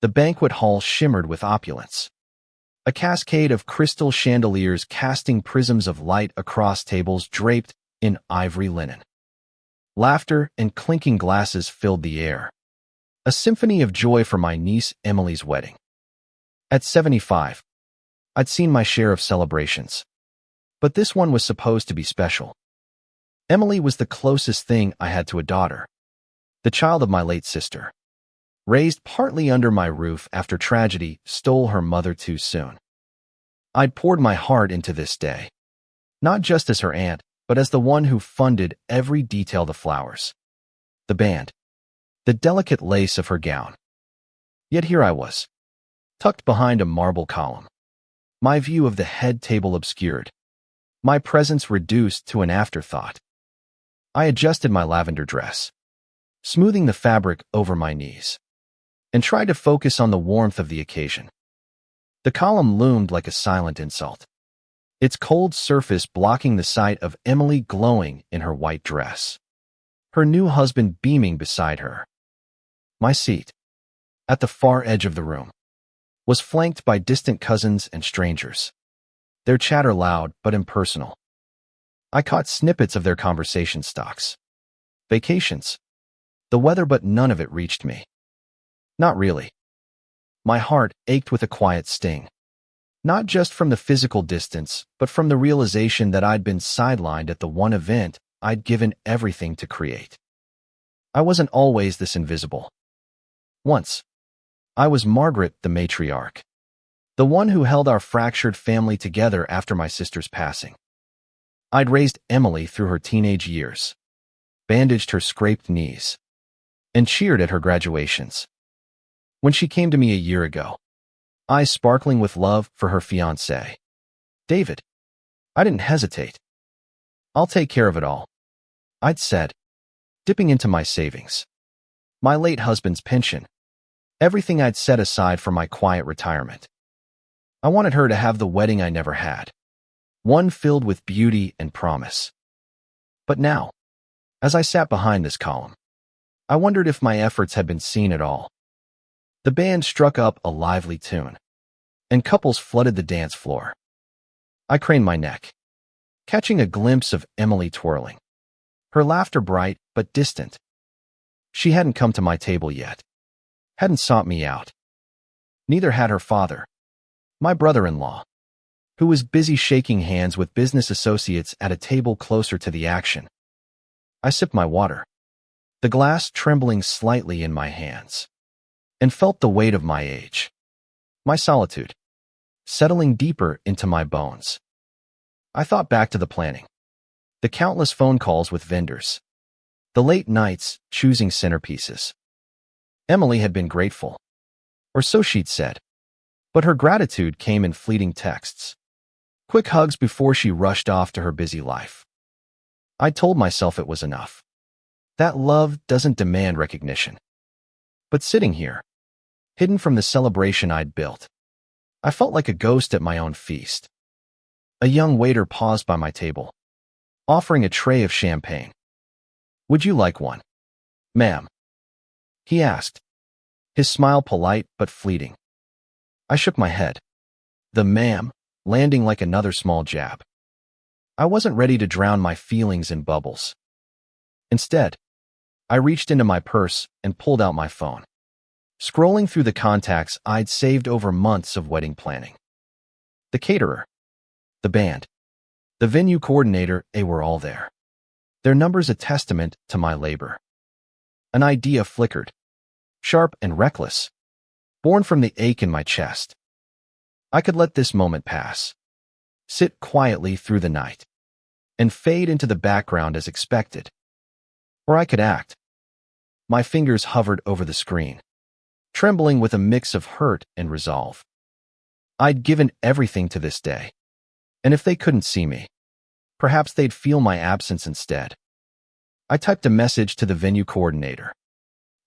The banquet hall shimmered with opulence. A cascade of crystal chandeliers casting prisms of light across tables draped in ivory linen. Laughter and clinking glasses filled the air. A symphony of joy for my niece Emily's wedding. At 75, I'd seen my share of celebrations. But this one was supposed to be special. Emily was the closest thing I had to a daughter, the child of my late sister. Raised partly under my roof after tragedy stole her mother too soon. I'd poured my heart into this day, not just as her aunt, but as the one who funded every detail: the flowers, the band, the delicate lace of her gown. Yet here I was, tucked behind a marble column, my view of the head table obscured, my presence reduced to an afterthought. I adjusted my lavender dress, smoothing the fabric over my knees, and tried to focus on the warmth of the occasion. The column loomed like a silent insult, its cold surface blocking the sight of Emily glowing in her white dress, her new husband beaming beside her. My seat, at the far edge of the room, was flanked by distant cousins and strangers, their chatter loud but impersonal. I caught snippets of their conversation stocks. Vacations, the weather, but none of it reached me. Not really. My heart ached with a quiet sting, not just from the physical distance, but from the realization that I'd been sidelined at the one event I'd given everything to create. I wasn't always this invisible. Once, I was Margaret, the matriarch, the one who held our fractured family together after my sister's passing. I'd raised Emily through her teenage years, bandaged her scraped knees, and cheered at her graduations. When she came to me a year ago, eyes sparkling with love for her fiancé, David, I didn't hesitate. "I'll take care of it all," I'd said, dipping into my savings, my late husband's pension, everything I'd set aside for my quiet retirement. I wanted her to have the wedding I never had, one filled with beauty and promise. But now, as I sat behind this column, I wondered if my efforts had been seen at all. The band struck up a lively tune, and couples flooded the dance floor. I craned my neck, catching a glimpse of Emily twirling, her laughter bright but distant. She hadn't come to my table yet, hadn't sought me out. Neither had her father, my brother-in-law, who was busy shaking hands with business associates at a table closer to the action. I sipped my water, the glass trembling slightly in my hands, and felt the weight of my age, my solitude, settling deeper into my bones. I thought back to the planning, the countless phone calls with vendors, the late nights choosing centerpieces. Emily had been grateful, or so she'd said, but her gratitude came in fleeting texts, quick hugs before she rushed off to her busy life. I told myself it was enough. That love doesn't demand recognition. But sitting here, hidden from the celebration I'd built, I felt like a ghost at my own feast. A young waiter paused by my table, offering a tray of champagne. "Would you like one, ma'am?" he asked, his smile polite but fleeting. I shook my head, the "ma'am" landing like another small jab. I wasn't ready to drown my feelings in bubbles. Instead, I reached into my purse and pulled out my phone, scrolling through the contacts I'd saved over months of wedding planning. The caterer, the band, the venue coordinator, they were all there, their numbers a testament to my labor. An idea flickered, sharp and reckless, born from the ache in my chest. I could let this moment pass, sit quietly through the night, and fade into the background as expected. Or I could act. My fingers hovered over the screen, trembling with a mix of hurt and resolve. I'd given everything to this day, and if they couldn't see me, perhaps they'd feel my absence instead. I typed a message to the venue coordinator,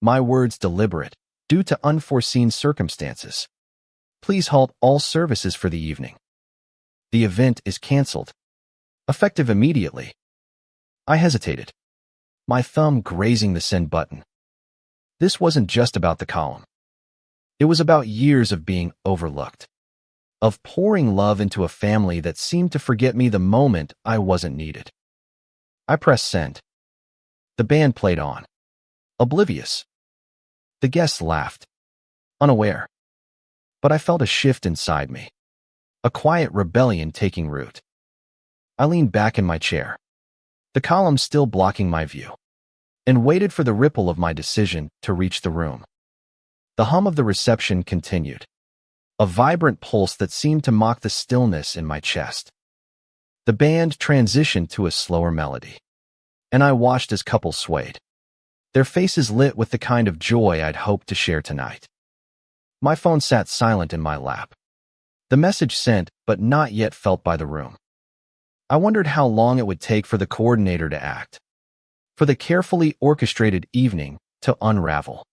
my words deliberate, due to unforeseen circumstances. "Please halt all services for the evening. The event is canceled. Effective immediately." I hesitated, my thumb grazing the send button. This wasn't just about the column. It was about years of being overlooked, of pouring love into a family that seemed to forget me the moment I wasn't needed. I pressed send. The band played on, oblivious. The guests laughed, unaware. But I felt a shift inside me, a quiet rebellion taking root. I leaned back in my chair, the column still blocking my view, and waited for the ripple of my decision to reach the room. The hum of the reception continued, a vibrant pulse that seemed to mock the stillness in my chest. The band transitioned to a slower melody, and I watched as couples swayed, their faces lit with the kind of joy I'd hoped to share tonight. My phone sat silent in my lap, the message sent but not yet felt by the room. I wondered how long it would take for the coordinator to act, for the carefully orchestrated evening to unravel.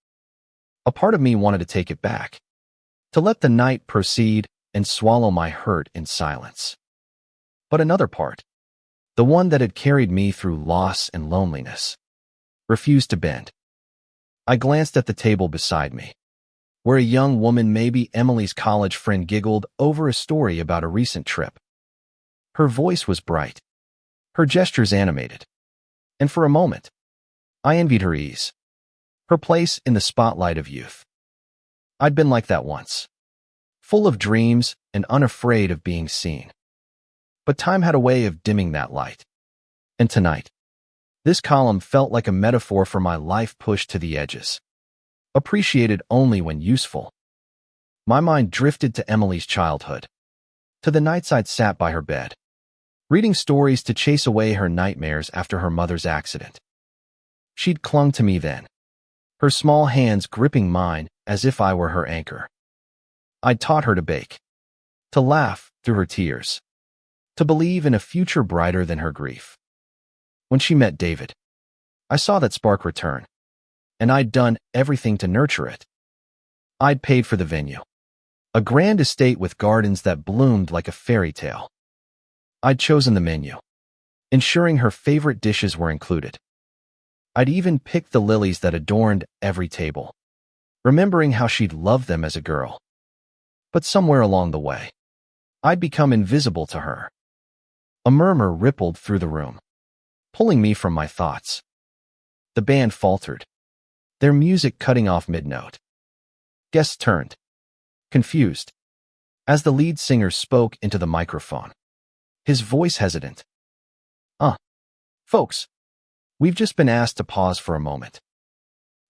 A part of me wanted to take it back, to let the night proceed and swallow my hurt in silence. But another part, the one that had carried me through loss and loneliness, refused to bend. I glanced at the table beside me, where a young woman, maybe Emily's college friend, giggled over a story about a recent trip. Her voice was bright, her gestures animated, and for a moment, I envied her ease, her place in the spotlight of youth. I'd been like that once, full of dreams and unafraid of being seen. But time had a way of dimming that light. And tonight, this column felt like a metaphor for my life pushed to the edges, appreciated only when useful. My mind drifted to Emily's childhood, to the nights I'd sat by her bed, reading stories to chase away her nightmares after her mother's accident. She'd clung to me then, her small hands gripping mine as if I were her anchor. I'd taught her to bake, to laugh through her tears, to believe in a future brighter than her grief. When she met David, I saw that spark return, and I'd done everything to nurture it. I'd paid for the venue, a grand estate with gardens that bloomed like a fairy tale. I'd chosen the menu, ensuring her favorite dishes were included. I'd even picked the lilies that adorned every table, remembering how she'd loved them as a girl. But somewhere along the way, I'd become invisible to her. A murmur rippled through the room, pulling me from my thoughts. The band faltered, their music cutting off mid-note. Guests turned, confused, as the lead singer spoke into the microphone, his voice hesitant. Folks, we've just been asked to pause for a moment.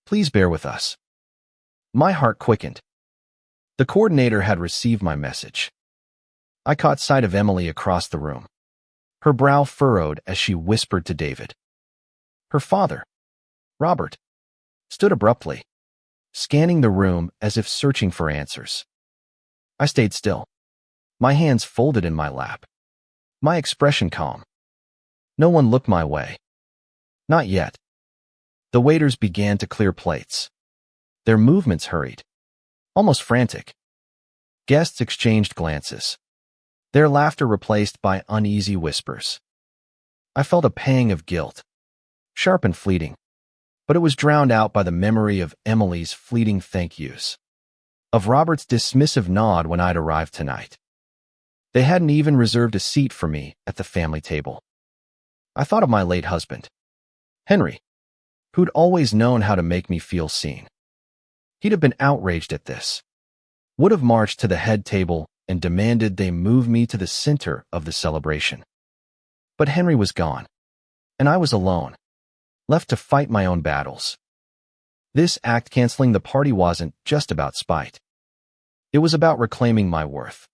Please bear with us." My heart quickened. The coordinator had received my message. I caught sight of Emily across the room, her brow furrowed as she whispered to David. Her father, Robert, stood abruptly, scanning the room as if searching for answers. I stayed still, my hands folded in my lap, my expression calm. No one looked my way. Not yet. The waiters began to clear plates. Their movements hurried, almost frantic. Guests exchanged glances, their laughter replaced by uneasy whispers. I felt a pang of guilt, sharp and fleeting, but it was drowned out by the memory of Emily's fleeting thank yous, of Robert's dismissive nod when I'd arrived tonight. They hadn't even reserved a seat for me at the family table. I thought of my late husband, Henry, who'd always known how to make me feel seen. He'd have been outraged at this, would have marched to the head table and demanded they move me to the center of the celebration. But Henry was gone, and I was alone, left to fight my own battles. This act canceling the party wasn't just about spite. It was about reclaiming my worth,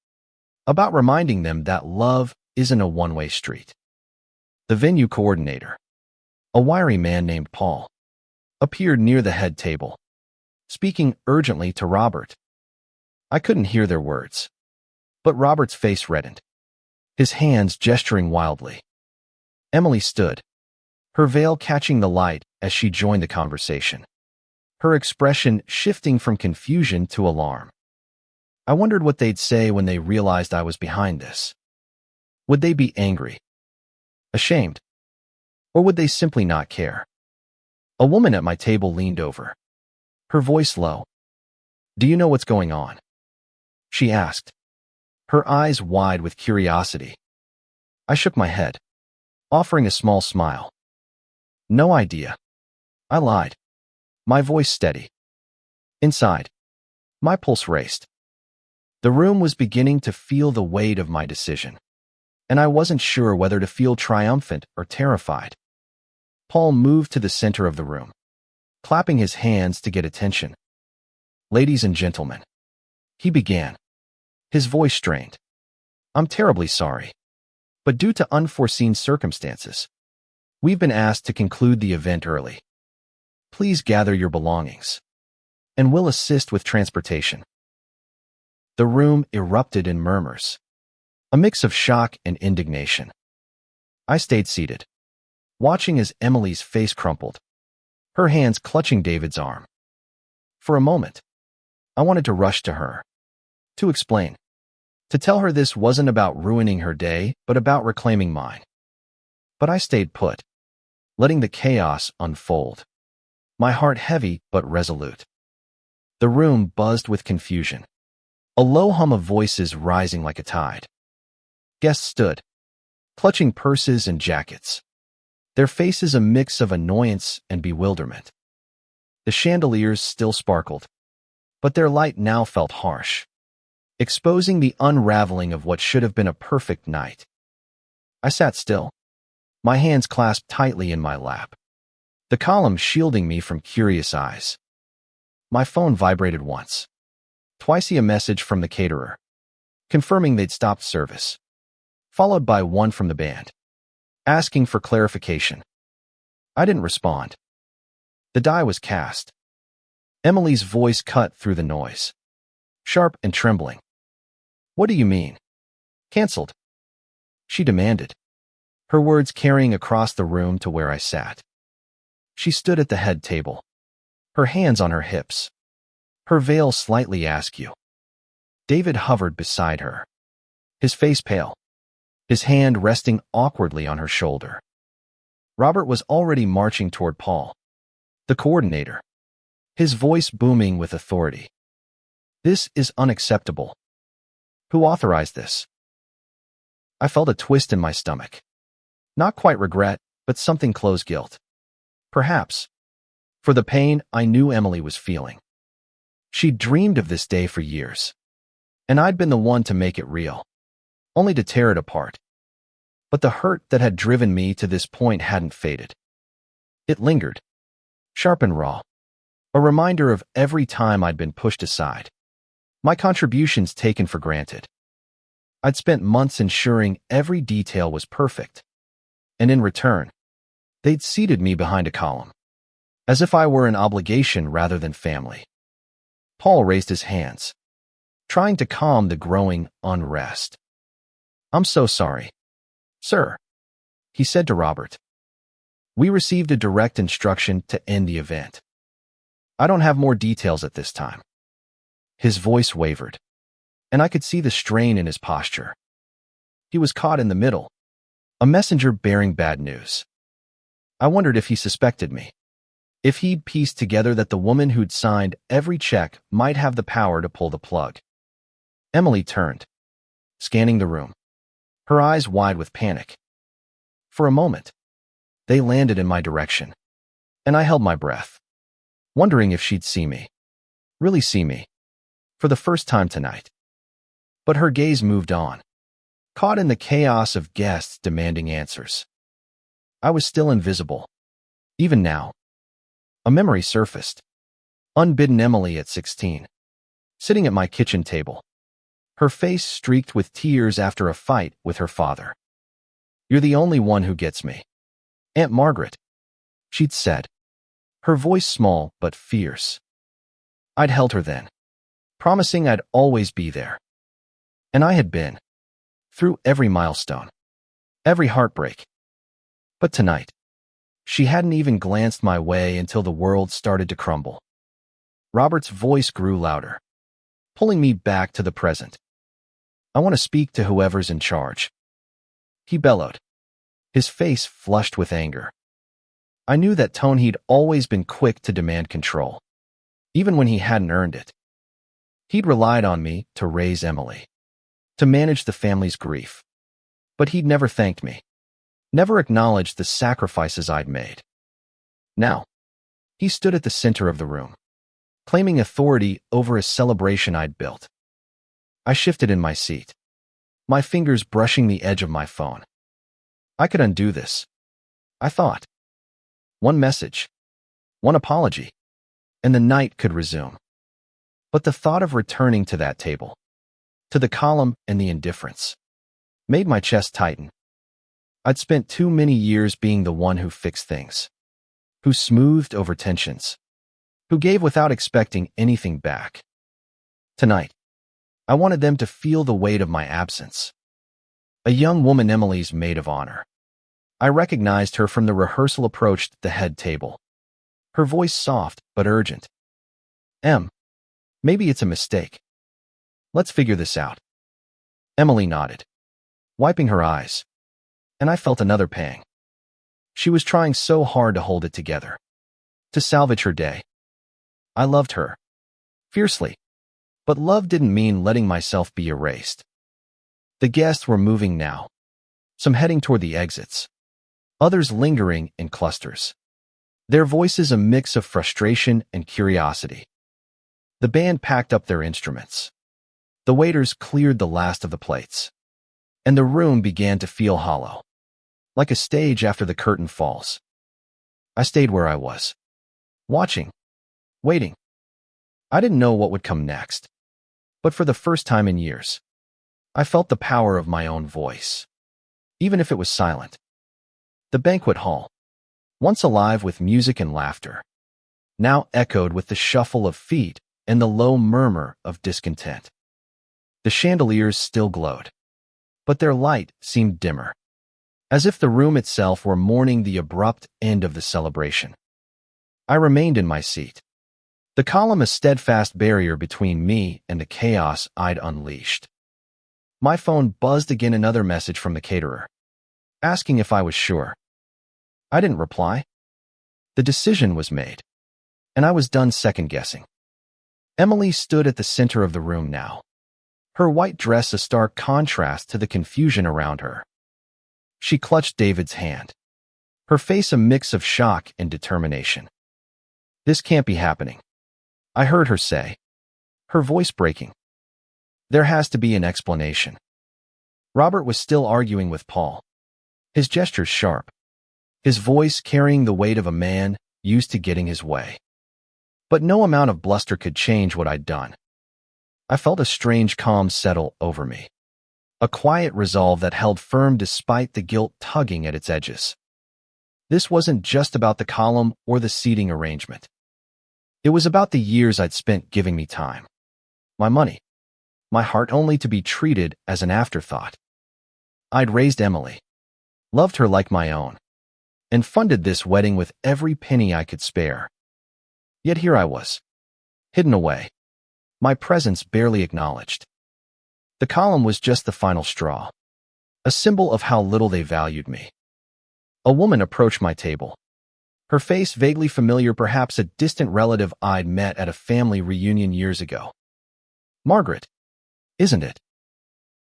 about reminding them that love isn't a one-way street. The venue coordinator, a wiry man named Paul, appeared near the head table, speaking urgently to Robert. I couldn't hear their words, but Robert's face reddened, his hands gesturing wildly. Emily stood, her veil catching the light as she joined the conversation, her expression shifting from confusion to alarm. I wondered what they'd say when they realized I was behind this. Would they be angry, ashamed, or would they simply not care? A woman at my table leaned over, her voice low. Do you know what's going on? She asked, her eyes wide with curiosity. I shook my head, offering a small smile. No idea. I lied, my voice steady. Inside, my pulse raced. The room was beginning to feel the weight of my decision, and I wasn't sure whether to feel triumphant or terrified. Paul moved to the center of the room, clapping his hands to get attention. Ladies and gentlemen, he began, his voice strained. I'm terribly sorry, but due to unforeseen circumstances, we've been asked to conclude the event early. Please gather your belongings, and we'll assist with transportation. The room erupted in murmurs, a mix of shock and indignation. I stayed seated, watching as Emily's face crumpled, her hands clutching David's arm. For a moment, I wanted to rush to her, to explain, to tell her this wasn't about ruining her day, but about reclaiming mine. But I stayed put, letting the chaos unfold, my heart heavy but resolute. The room buzzed with confusion, a low hum of voices rising like a tide. Guests stood, clutching purses and jackets, their faces a mix of annoyance and bewilderment. The chandeliers still sparkled, but their light now felt harsh, exposing the unraveling of what should have been a perfect night. I sat still, my hands clasped tightly in my lap, the column shielding me from curious eyes. My phone vibrated once, twice a message from the caterer, confirming they'd stopped service, followed by one from the band, asking for clarification. I didn't respond. The die was cast. Emily's voice cut through the noise, sharp and trembling. What do you mean? Cancelled? She demanded, her words carrying across the room to where I sat. She stood at the head table, her hands on her hips, her veil slightly askew. David hovered beside her, his face pale, his hand resting awkwardly on her shoulder. Robert was already marching toward Paul, the coordinator, his voice booming with authority. This is unacceptable. Who authorized this? I felt a twist in my stomach. Not quite regret, but something close guilt. Perhaps, for the pain I knew Emily was feeling. She'd dreamed of this day for years, and I'd been the one to make it real, only to tear it apart. But the hurt that had driven me to this point hadn't faded. It lingered, sharp and raw, a reminder of every time I'd been pushed aside, my contributions taken for granted. I'd spent months ensuring every detail was perfect, and in return, they'd seated me behind a column, as if I were an obligation rather than family. Paul raised his hands, trying to calm the growing unrest. I'm so sorry, sir, he said to Robert. We received a direct instruction to end the event. I don't have more details at this time. His voice wavered, and I could see the strain in his posture. He was caught in the middle, a messenger bearing bad news. I wondered if he suspected me, if he'd pieced together that the woman who'd signed every check might have the power to pull the plug. Emily turned, scanning the room, her eyes wide with panic. For a moment, they landed in my direction, and I held my breath, wondering if she'd see me, really see me, for the first time tonight. But her gaze moved on, caught in the chaos of guests demanding answers. I was still invisible. Even now, a memory surfaced. Unbidden Emily at 16, sitting at my kitchen table, her face streaked with tears after a fight with her father. You're the only one who gets me, Aunt Margaret, she'd said, her voice small but fierce. I'd held her then, promising I'd always be there. And I had been, through every milestone, every heartbreak. But tonight, she hadn't even glanced my way until the world started to crumble. Robert's voice grew louder, pulling me back to the present. I want to speak to whoever's in charge, he bellowed, his face flushed with anger. I knew that tone. He'd always been quick to demand control, even when he hadn't earned it. He'd relied on me to raise Emily, to manage the family's grief. But he'd never thanked me, never acknowledged the sacrifices I'd made. Now, he stood at the center of the room, claiming authority over a celebration I'd built. I shifted in my seat, my fingers brushing the edge of my phone. I could undo this, I thought. One message, one apology, and the night could resume. But the thought of returning to that table, to the column and the indifference, made my chest tighten. I'd spent too many years being the one who fixed things, who smoothed over tensions, who gave without expecting anything back. Tonight, I wanted them to feel the weight of my absence. A young woman, Emily's maid of honor. I recognized her from the rehearsal approached the head table. Her voice soft but urgent. Em, maybe it's a mistake. Let's figure this out. Emily nodded, wiping her eyes, and I felt another pang. She was trying so hard to hold it together, to salvage her day. I loved her, fiercely, but love didn't mean letting myself be erased. The guests were moving now, some heading toward the exits, others lingering in clusters, their voices a mix of frustration and curiosity. The band packed up their instruments. The waiters cleared the last of the plates, and the room began to feel hollow, like a stage after the curtain falls. I stayed where I was, watching, waiting. I didn't know what would come next, but for the first time in years, I felt the power of my own voice, even if it was silent. The banquet hall, once alive with music and laughter, now echoed with the shuffle of feet and the low murmur of discontent. The chandeliers still glowed, but their light seemed dimmer, as if the room itself were mourning the abrupt end of the celebration. I remained in my seat, the column a steadfast barrier between me and the chaos I'd unleashed. My phone buzzed again, another message from the caterer, asking if I was sure. I didn't reply. The decision was made, and I was done second-guessing. Emily stood at the center of the room now, her white dress a stark contrast to the confusion around her. She clutched David's hand, her face a mix of shock and determination. This can't be happening, I heard her say, her voice breaking. There has to be an explanation. Robert was still arguing with Paul, his gestures sharp, his voice carrying the weight of a man used to getting his way. But no amount of bluster could change what I'd done. I felt a strange calm settle over me, a quiet resolve that held firm despite the guilt tugging at its edges. This wasn't just about the column or the seating arrangement. It was about the years I'd spent giving me time, my money, my heart, only to be treated as an afterthought. I'd raised Emily, loved her like my own, and funded this wedding with every penny I could spare. Yet here I was, hidden away, my presence barely acknowledged. The column was just the final straw, a symbol of how little they valued me. A woman approached my table, her face vaguely familiar, perhaps a distant relative I'd met at a family reunion years ago. Margaret, isn't it?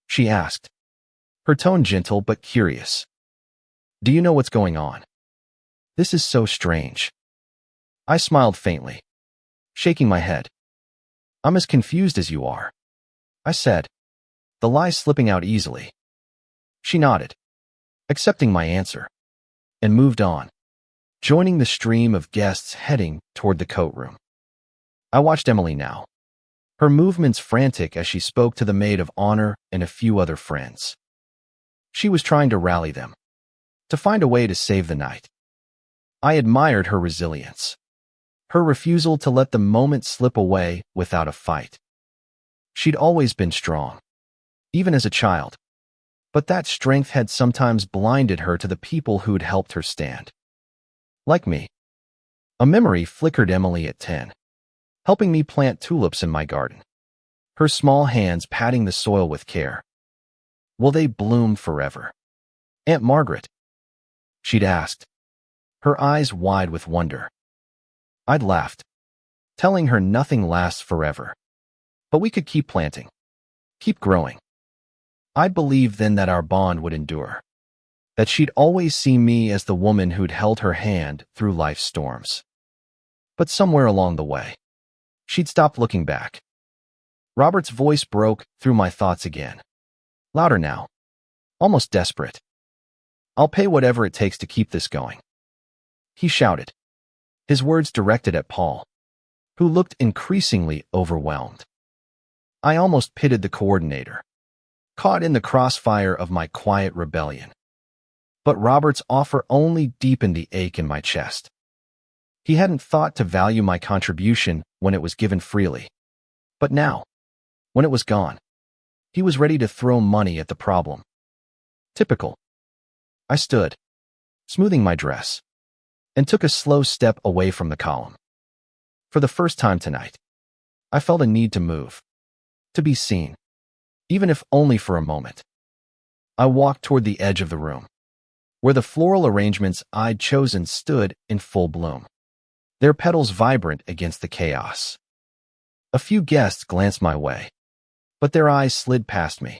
She asked, her tone gentle but curious. Do you know what's going on? This is so strange. I smiled faintly, shaking my head. I'm as confused as you are, I said, the lie slipping out easily. She nodded, accepting my answer, and moved on, joining the stream of guests heading toward the coat room. I watched Emily now, her movements frantic as she spoke to the maid of honor and a few other friends. She was trying to rally them, to find a way to save the night. I admired her resilience, her refusal to let the moment slip away without a fight. She'd always been strong, even as a child, but that strength had sometimes blinded her to the people who'd helped her stand. Like me. A memory flickered Emily at 10, helping me plant tulips in my garden, her small hands patting the soil with care. Will they bloom forever? Aunt Margaret? She'd asked, her eyes wide with wonder. I'd laughed, telling her nothing lasts forever. But we could keep planting, keep growing. I believed then that our bond would endure, that she'd always see me as the woman who'd held her hand through life's storms. But somewhere along the way, she'd stopped looking back. Robert's voice broke through my thoughts again. Louder now, almost desperate. I'll pay whatever it takes to keep this going. He shouted, his words directed at Paul, who looked increasingly overwhelmed. I almost pitied the coordinator, caught in the crossfire of my quiet rebellion. But Robert's offer only deepened the ache in my chest. He hadn't thought to value my contribution when it was given freely. But now, when it was gone, he was ready to throw money at the problem. Typical. I stood, smoothing my dress, and took a slow step away from the column. For the first time tonight, I felt a need to move, to be seen, even if only for a moment. I walked toward the edge of the room, where the floral arrangements I'd chosen stood in full bloom, their petals vibrant against the chaos. A few guests glanced my way, but their eyes slid past me,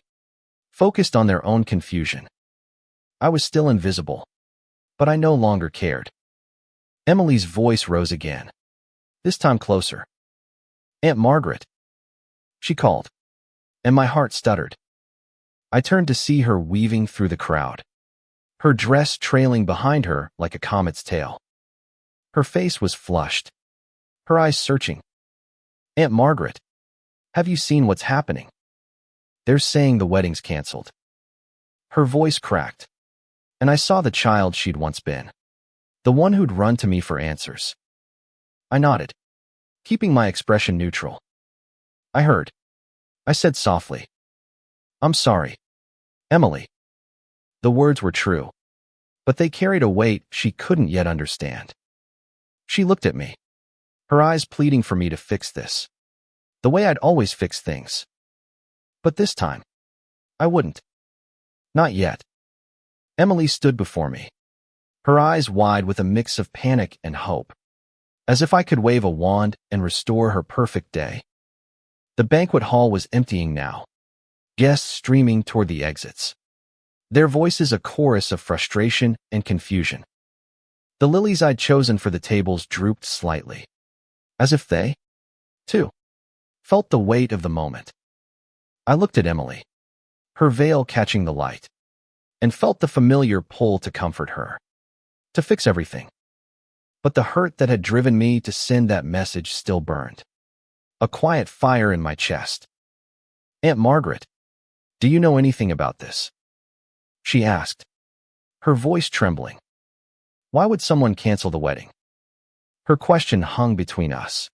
focused on their own confusion. I was still invisible, but I no longer cared. Emily's voice rose again, this time closer. Aunt Margaret, she called, and my heart stuttered. I turned to see her weaving through the crowd, her dress trailing behind her like a comet's tail. Her face was flushed, her eyes searching. Aunt Margaret, have you seen what's happening? They're saying the wedding's canceled. Her voice cracked, and I saw the child she'd once been, the one who'd run to me for answers. I nodded, keeping my expression neutral. I heard. I said softly, I'm sorry, Emily. The words were true, but they carried a weight she couldn't yet understand. She looked at me, her eyes pleading for me to fix this, the way I'd always fixed things. But this time, I wouldn't. Not yet. Emily stood before me, her eyes wide with a mix of panic and hope, as if I could wave a wand and restore her perfect day. The banquet hall was emptying now, guests streaming toward the exits, their voices a chorus of frustration and confusion. The lilies I'd chosen for the tables drooped slightly, as if they, too, felt the weight of the moment. I looked at Emily, her veil catching the light, and felt the familiar pull to comfort her, to fix everything. But the hurt that had driven me to send that message still burned, a quiet fire in my chest. Aunt Margaret, do you know anything about this? She asked, her voice trembling. Why would someone cancel the wedding? Her question hung between us,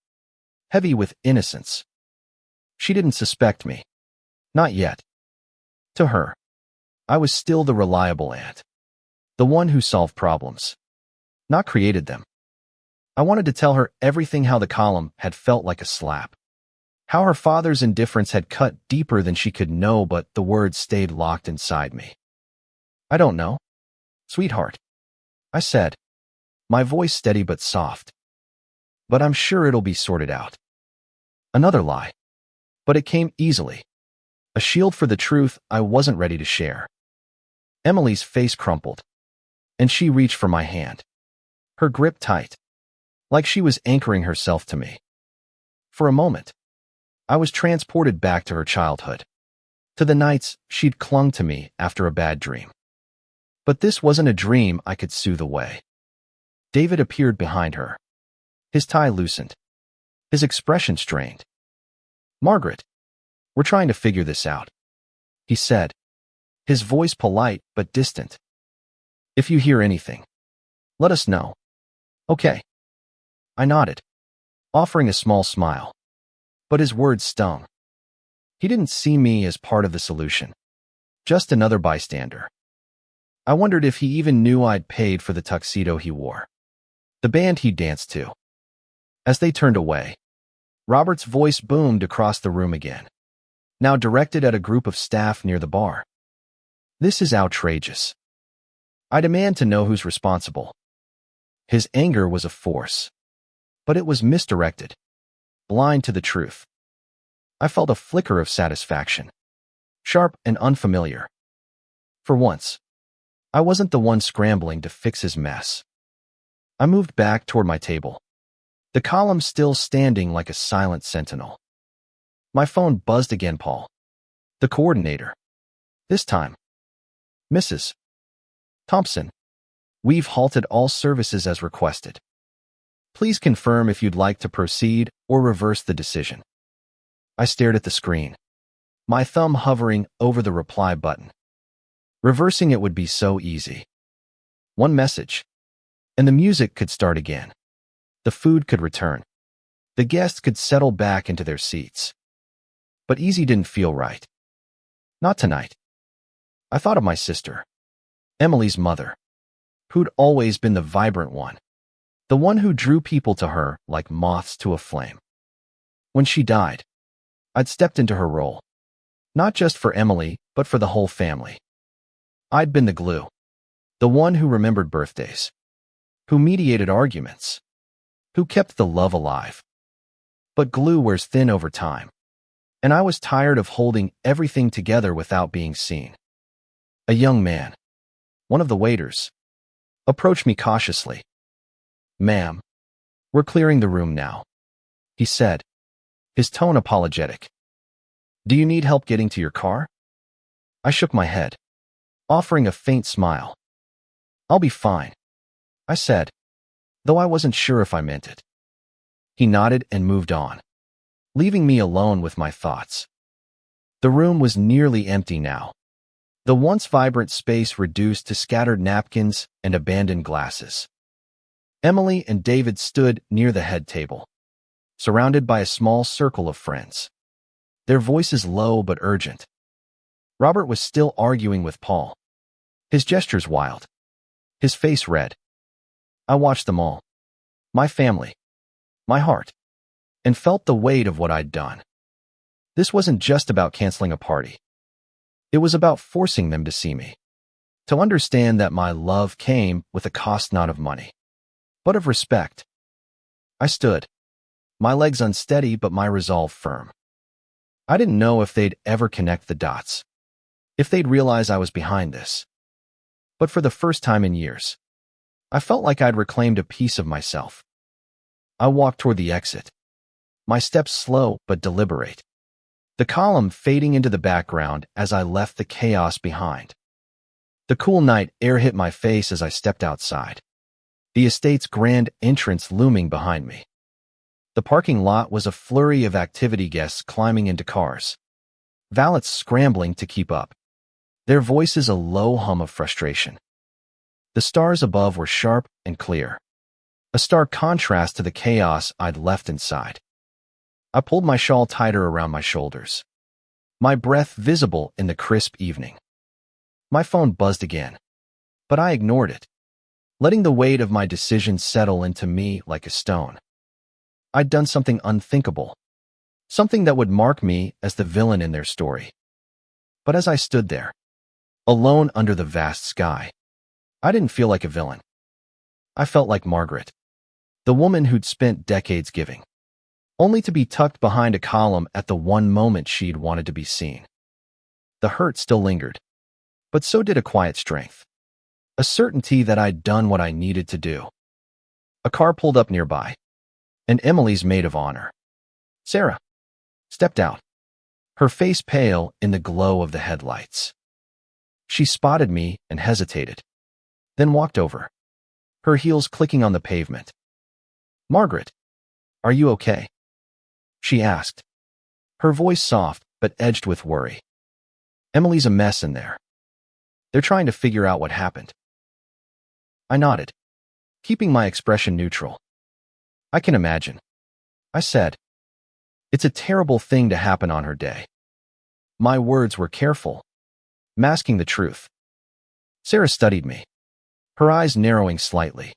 heavy with innocence. She didn't suspect me. Not yet. To her, I was still the reliable aunt, the one who solved problems, not created them. I wanted to tell her everything, how the column had felt like a slap, how her father's indifference had cut deeper than she could know, but the words stayed locked inside me. I don't know, sweetheart, I said, my voice steady but soft. But I'm sure it'll be sorted out. Another lie. But it came easily. A shield for the truth I wasn't ready to share. Emily's face crumpled, and she reached for my hand, her grip tight, like she was anchoring herself to me. For a moment, I was transported back to her childhood, to the nights she'd clung to me after a bad dream. But this wasn't a dream I could soothe away. David appeared behind her, his tie loosened, his expression strained. Margaret, we're trying to figure this out, he said, his voice polite but distant. If you hear anything, let us know. Okay. I nodded, offering a small smile, but his words stung. He didn't see me as part of the solution, just another bystander. I wondered if he even knew I'd paid for the tuxedo he wore, the band he danced to. As they turned away, Robert's voice boomed across the room again, now directed at a group of staff near the bar. This is outrageous. I demand to know who's responsible. His anger was a force, but it was misdirected, blind to the truth. I felt a flicker of satisfaction, sharp and unfamiliar. For once, I wasn't the one scrambling to fix his mess. I moved back toward my table, the column still standing like a silent sentinel. My phone buzzed again. Paul, the coordinator. This time, Mrs. Thompson. We've halted all services as requested. Please confirm if you'd like to proceed or reverse the decision. I stared at the screen, my thumb hovering over the reply button. Reversing it would be so easy. One message, and the music could start again. The food could return. The guests could settle back into their seats. But easy didn't feel right. Not tonight. I thought of my sister, Emily's mother, who'd always been the vibrant one, the one who drew people to her like moths to a flame. When she died, I'd stepped into her role, not just for Emily, but for the whole family. I'd been the glue, the one who remembered birthdays, who mediated arguments, who kept the love alive. But glue wears thin over time, and I was tired of holding everything together without being seen. A young man, one of the waiters, approached me cautiously. "Ma'am, we're clearing the room now," he said, his tone apologetic. "Do you need help getting to your car?" I shook my head, offering a faint smile. "I'll be fine," I said, though I wasn't sure if I meant it. He nodded and moved on, leaving me alone with my thoughts. The room was nearly empty now, the once vibrant space reduced to scattered napkins and abandoned glasses. Emily and David stood near the head table, surrounded by a small circle of friends, their voices low but urgent. Robert was still arguing with Paul, his gestures wild, his face red. I watched them all, my family, my heart, and felt the weight of what I'd done. This wasn't just about canceling a party. It was about forcing them to see me, to understand that my love came with a cost not of money, but of respect. I stood, my legs unsteady but my resolve firm. I didn't know if they'd ever connect the dots, if they'd realize I was behind this. But for the first time in years, I felt like I'd reclaimed a piece of myself. I walked toward the exit, my steps slow but deliberate, the column fading into the background as I left the chaos behind. The cool night air hit my face as I stepped outside, the estate's grand entrance looming behind me. The parking lot was a flurry of activity guests climbing into cars, valets scrambling to keep up, their voices a low hum of frustration. The stars above were sharp and clear, a stark contrast to the chaos I'd left inside. I pulled my shawl tighter around my shoulders, my breath visible in the crisp evening. My phone buzzed again, but I ignored it, letting the weight of my decision settle into me like a stone. I'd done something unthinkable, something that would mark me as the villain in their story. But as I stood there, alone under the vast sky, I didn't feel like a villain. I felt like Margaret, the woman who'd spent decades giving, only to be tucked behind a column at the one moment she'd wanted to be seen. The hurt still lingered, but so did a quiet strength, a certainty that I'd done what I needed to do. A car pulled up nearby, and Emily's maid of honor, Sarah, stepped out, her face pale in the glow of the headlights. She spotted me and hesitated, then walked over, her heels clicking on the pavement. "Margaret, are you okay?" she asked, her voice soft but edged with worry. "Emily's a mess in there. They're trying to figure out what happened." I nodded, keeping my expression neutral. "I can imagine," I said. "It's a terrible thing to happen on her day." My words were careful, masking the truth. Sarah studied me, her eyes narrowing slightly,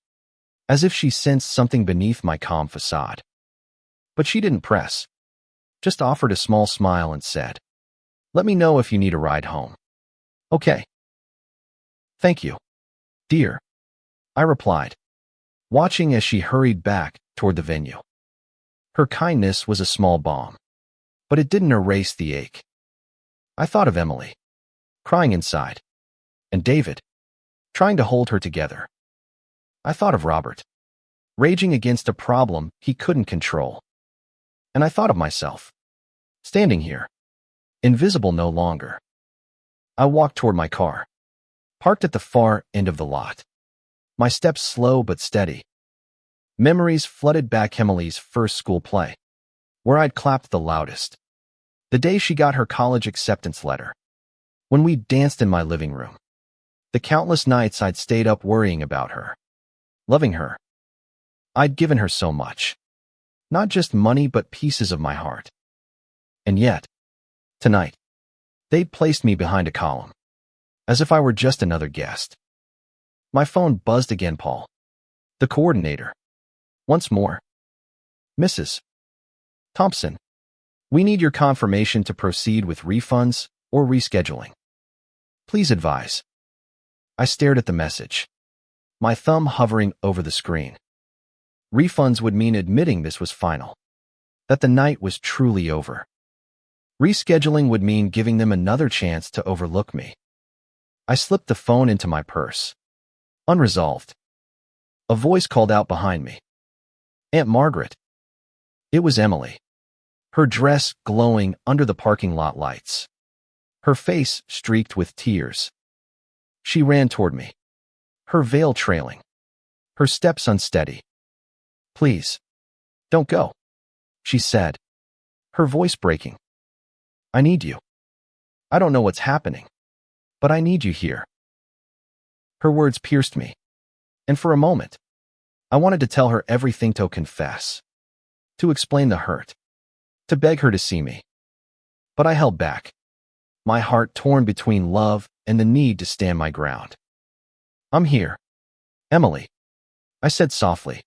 as if she sensed something beneath my calm facade. But she didn't press, just offered a small smile and said, "Let me know if you need a ride home." "Okay." "Thank you, dear," I replied, watching as she hurried back toward the venue. Her kindness was a small balm, but it didn't erase the ache. I thought of Emily, crying inside, and David, trying to hold her together. I thought of Robert, raging against a problem he couldn't control. And I thought of myself, standing here, invisible no longer. I walked toward my car, parked at the far end of the lot. My steps slow but steady. Memories flooded back Emily's first school play, where I'd clapped the loudest. The day she got her college acceptance letter. When we danced in my living room. The countless nights I'd stayed up worrying about her. Loving her. I'd given her so much. Not just money but pieces of my heart. And yet, tonight, they'd placed me behind a column, as if I were just another guest. My phone buzzed again. Paul, the coordinator. Once more. Mrs. Thompson, we need your confirmation to proceed with refunds or rescheduling. Please advise. I stared at the message, my thumb hovering over the screen. Refunds would mean admitting this was final, that the night was truly over. Rescheduling would mean giving them another chance to overlook me. I slipped the phone into my purse. Unresolved. A voice called out behind me. Aunt Margaret. It was Emily, her dress glowing under the parking lot lights, her face streaked with tears. She ran toward me, her veil trailing, her steps unsteady. Please, don't go, she said, her voice breaking. I need you. I don't know what's happening, but I need you here. Her words pierced me, and for a moment, I wanted to tell her everything, to confess, to explain the hurt, to beg her to see me. But I held back, my heart torn between love and the need to stand my ground. I'm here, Emily, I said softly,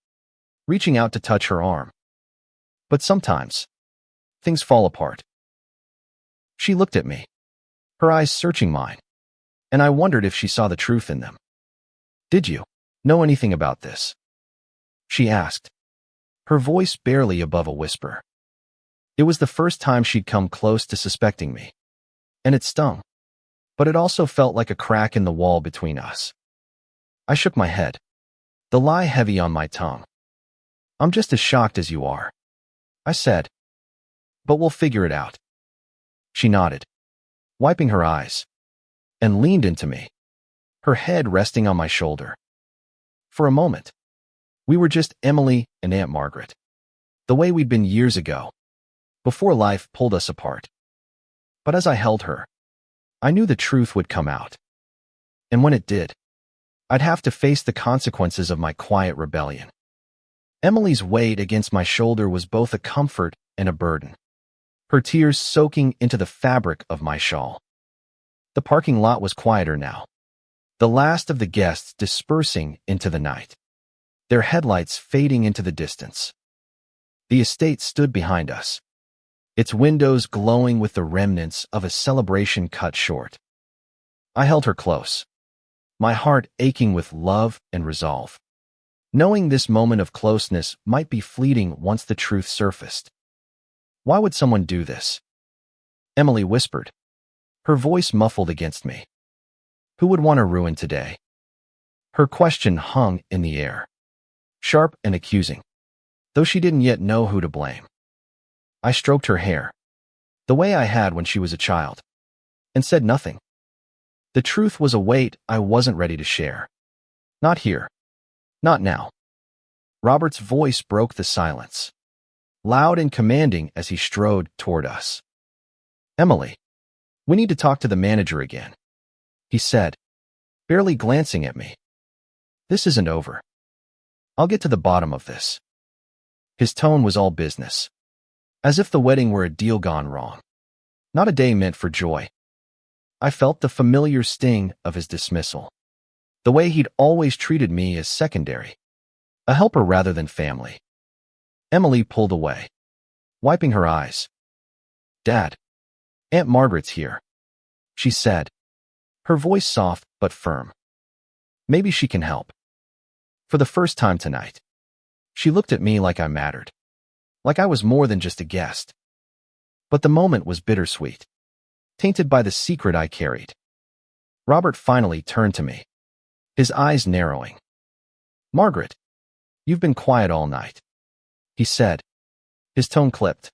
reaching out to touch her arm. But sometimes, things fall apart. She looked at me, her eyes searching mine, and I wondered if she saw the truth in them. Did you know anything about this? She asked, her voice barely above a whisper. It was the first time she'd come close to suspecting me, and it stung, but it also felt like a crack in the wall between us. I shook my head, the lie heavy on my tongue. I'm just as shocked as you are, I said, but we'll figure it out. She nodded, wiping her eyes, and leaned into me, her head resting on my shoulder. For a moment, we were just Emily and Aunt Margaret, the way we'd been years ago, before life pulled us apart. But as I held her, I knew the truth would come out. And when it did, I'd have to face the consequences of my quiet rebellion. Emily's weight against my shoulder was both a comfort and a burden, her tears soaking into the fabric of my shawl. The parking lot was quieter now, the last of the guests dispersing into the night, their headlights fading into the distance. The estate stood behind us, its windows glowing with the remnants of a celebration cut short. I held her close, my heart aching with love and resolve, knowing this moment of closeness might be fleeting once the truth surfaced. Why would someone do this? Emily whispered, her voice muffled against me. Who would want to ruin today? Her question hung in the air, sharp and accusing, though she didn't yet know who to blame. I stroked her hair, the way I had when she was a child, and said nothing. The truth was a weight I wasn't ready to share. Not here. Not now. Robert's voice broke the silence, loud and commanding as he strode toward us. Emily, we need to talk to the manager again, he said, barely glancing at me. This isn't over. I'll get to the bottom of this. His tone was all business, as if the wedding were a deal gone wrong, not a day meant for joy. I felt the familiar sting of his dismissal, the way he'd always treated me as secondary, a helper rather than family. Emily pulled away, wiping her eyes. Dad, Aunt Margaret's here, she said, her voice soft but firm. Maybe she can help. For the first time tonight, she looked at me like I mattered, like I was more than just a guest. But the moment was bittersweet, tainted by the secret I carried. Robert finally turned to me, his eyes narrowing. "Margaret, you've been quiet all night," he said, his tone clipped.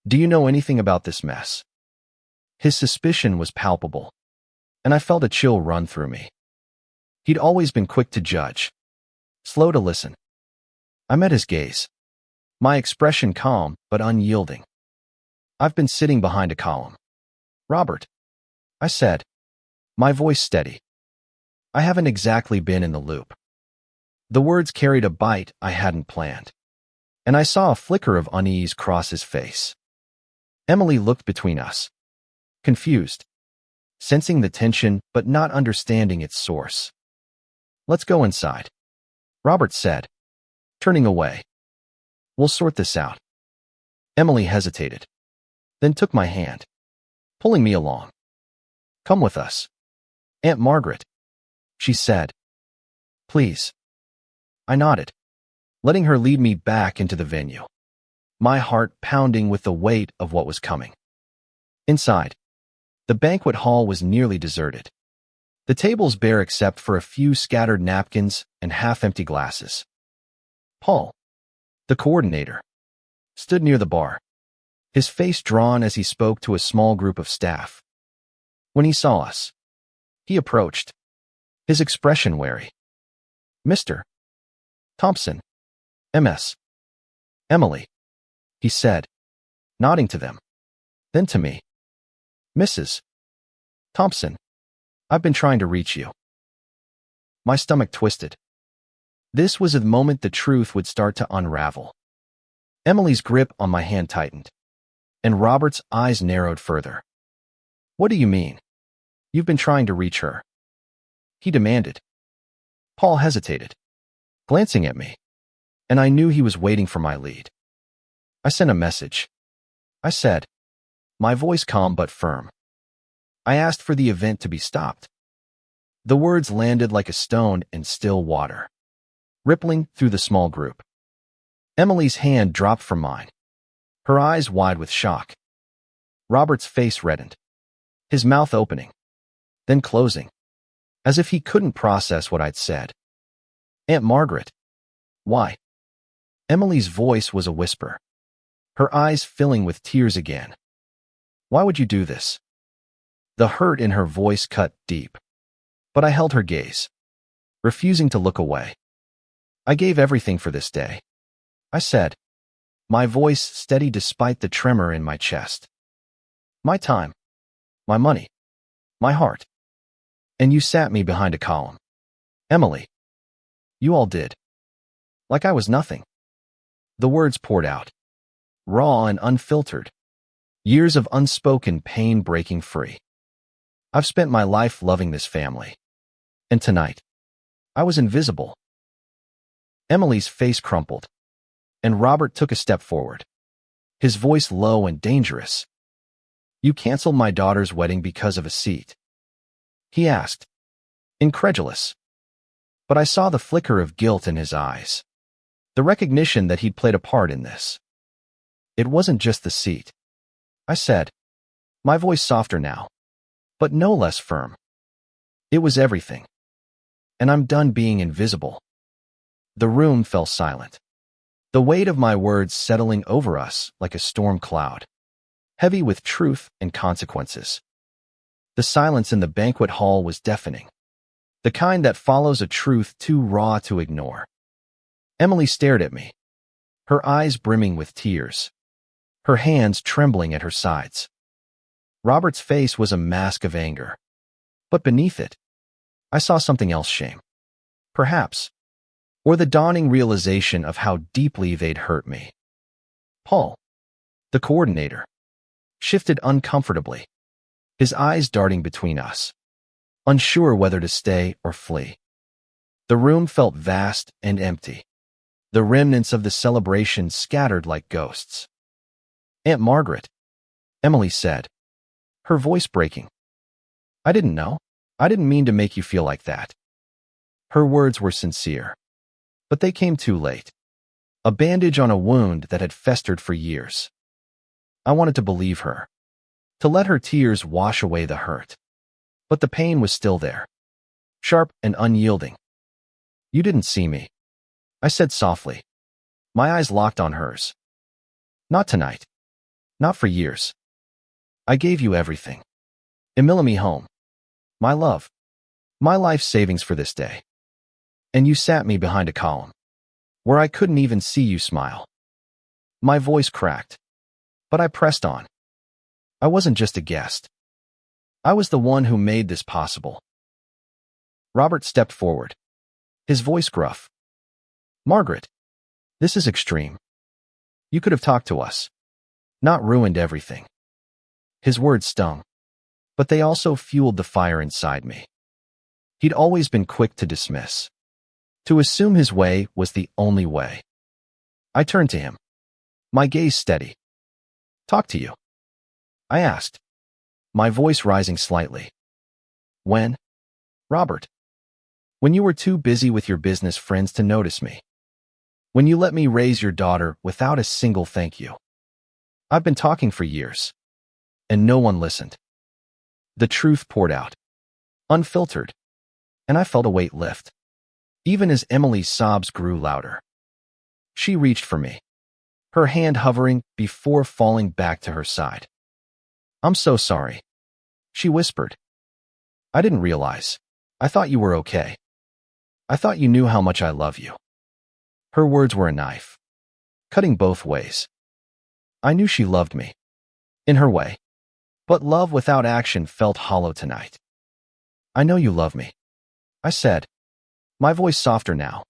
"Do you know anything about this mess?" His suspicion was palpable, and I felt a chill run through me. He'd always been quick to judge, slow to listen. I met his gaze, my expression calm but unyielding. "I've been sitting behind a column, Robert," I said, my voice steady. "I haven't exactly been in the loop." The words carried a bite I hadn't planned, and I saw a flicker of unease cross his face. Emily looked between us, confused, sensing the tension but not understanding its source. "Let's go inside," Robert said, turning away. "We'll sort this out." Emily hesitated, then took my hand, pulling me along. "Come with us, Aunt Margaret," she said. "Please." I nodded, letting her lead me back into the venue, my heart pounding with the weight of what was coming. Inside, the banquet hall was nearly deserted, the tables bare except for a few scattered napkins and half-empty glasses. Paul, the coordinator, stood near the bar, his face drawn as he spoke to a small group of staff. When he saw us, he approached, his expression wary. "Mr. Thompson, MS. Emily," he said, nodding to them, then to me. "Mrs. Thompson, I've been trying to reach you." My stomach twisted. This was the moment the truth would start to unravel. Emily's grip on my hand tightened, and Robert's eyes narrowed further. "What do you mean? You've been trying to reach her?" he demanded. Paul hesitated, glancing at me, and I knew he was waiting for my lead. "I sent a message," I said, my voice calm but firm. "I asked for the event to be stopped." The words landed like a stone in still water, rippling through the small group. Emily's hand dropped from mine, her eyes wide with shock. Robert's face reddened, his mouth opening, then closing, as if he couldn't process what I'd said. "Aunt Margaret, why?" Emily's voice was a whisper, her eyes filling with tears again. "Why would you do this?" The hurt in her voice cut deep, but I held her gaze, refusing to look away. "I gave everything for this day," I said, my voice steady despite the tremor in my chest. "My time, my money, my heart. And you sat me behind a column. Emily, you all did. Like I was nothing." The words poured out, raw and unfiltered, years of unspoken pain breaking free. I've spent my life loving this family, and tonight, I was invisible. Emily's face crumpled, and Robert took a step forward, his voice low and dangerous. "You canceled my daughter's wedding because of a seat?" he asked, incredulous. But I saw the flicker of guilt in his eyes, the recognition that he'd played a part in this. "It wasn't just the seat," I said, my voice softer now, but no less firm. "It was everything. And I'm done being invisible." The room fell silent, the weight of my words settling over us like a storm cloud, heavy with truth and consequences. The silence in the banquet hall was deafening, the kind that follows a truth too raw to ignore. Emily stared at me, her eyes brimming with tears, her hands trembling at her sides. Robert's face was a mask of anger, but beneath it, I saw something else: shame, perhaps, or the dawning realization of how deeply they'd hurt me. Paul, the coordinator, shifted uncomfortably, his eyes darting between us, unsure whether to stay or flee. The room felt vast and empty, the remnants of the celebration scattered like ghosts. "Aunt Margaret," Emily said, her voice breaking. "I didn't know. I didn't mean to make you feel like that." Her words were sincere, but they came too late, a bandage on a wound that had festered for years. I wanted to believe her, to let her tears wash away the hurt. But the pain was still there, sharp and unyielding. You didn't see me, I said softly. My eyes locked on hers. Not tonight. Not for years. I gave you everything. Emily home. My love. My life savings for this day. And you sat me behind a column, where I couldn't even see you smile. My voice cracked, but I pressed on. I wasn't just a guest. I was the one who made this possible. Robert stepped forward, his voice gruff. Margaret, this is extreme. You could have talked to us, not ruined everything. His words stung, but they also fueled the fire inside me. He'd always been quick to dismiss, to assume his way was the only way. I turned to him, my gaze steady. Talk to you? I asked, my voice rising slightly. When? Robert. When you were too busy with your business friends to notice me. When you let me raise your daughter without a single thank you. I've been talking for years, and no one listened. The truth poured out, unfiltered, and I felt a weight lift, even as Emily's sobs grew louder. She reached for me, her hand hovering before falling back to her side. I'm so sorry, she whispered. I didn't realize. I thought you were okay. I thought you knew how much I love you. Her words were a knife, cutting both ways. I knew she loved me, in her way, but love without action felt hollow tonight. I know you love me, I said, my voice softer now.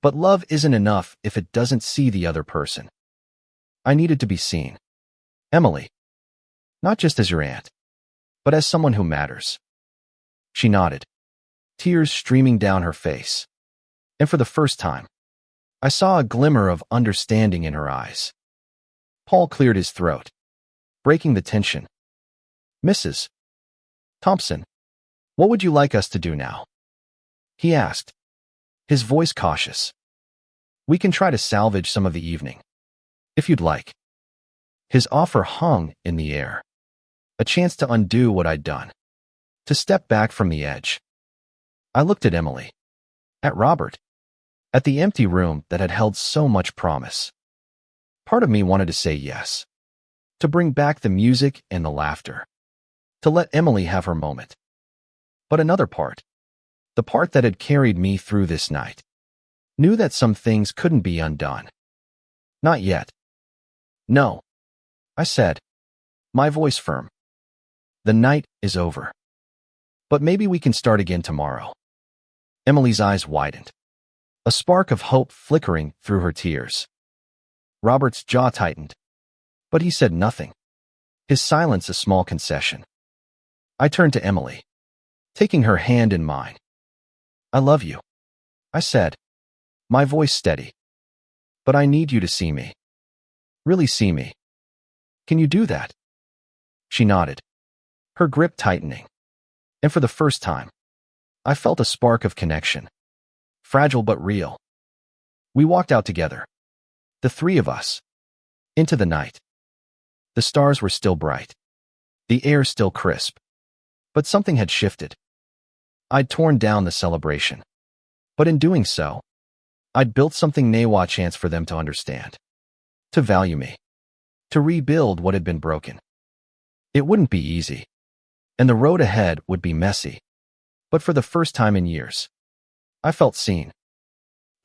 But love isn't enough if it doesn't see the other person. I needed to be seen. Emily. Not just as your aunt, but as someone who matters. She nodded, tears streaming down her face. And for the first time, I saw a glimmer of understanding in her eyes. Paul cleared his throat, breaking the tension. Mrs. Thompson, what would you like us to do now? He asked, his voice cautious. We can try to salvage some of the evening, if you'd like. His offer hung in the air, a chance to undo what I'd done, to step back from the edge. I looked at Emily, at Robert, at the empty room that had held so much promise. Part of me wanted to say yes, to bring back the music and the laughter, to let Emily have her moment. But another part, the part that had carried me through this night, knew that some things couldn't be undone. Not yet. No, I said, my voice firm. The night is over. But maybe we can start again tomorrow. Emily's eyes widened, a spark of hope flickering through her tears. Robert's jaw tightened, but he said nothing, his silence a small concession. I turned to Emily, taking her hand in mine. I love you, I said, my voice steady. But I need you to see me. Really see me. Can you do that? She nodded, her grip tightening. And for the first time, I felt a spark of connection, fragile but real. We walked out together, the three of us, into the night. The stars were still bright, the air still crisp, but something had shifted. I'd torn down the celebration, but in doing so, I'd built something Nawa chance for them to understand, to value me, to rebuild what had been broken. It wouldn't be easy, and the road ahead would be messy, but for the first time in years, I felt seen,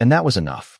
and that was enough.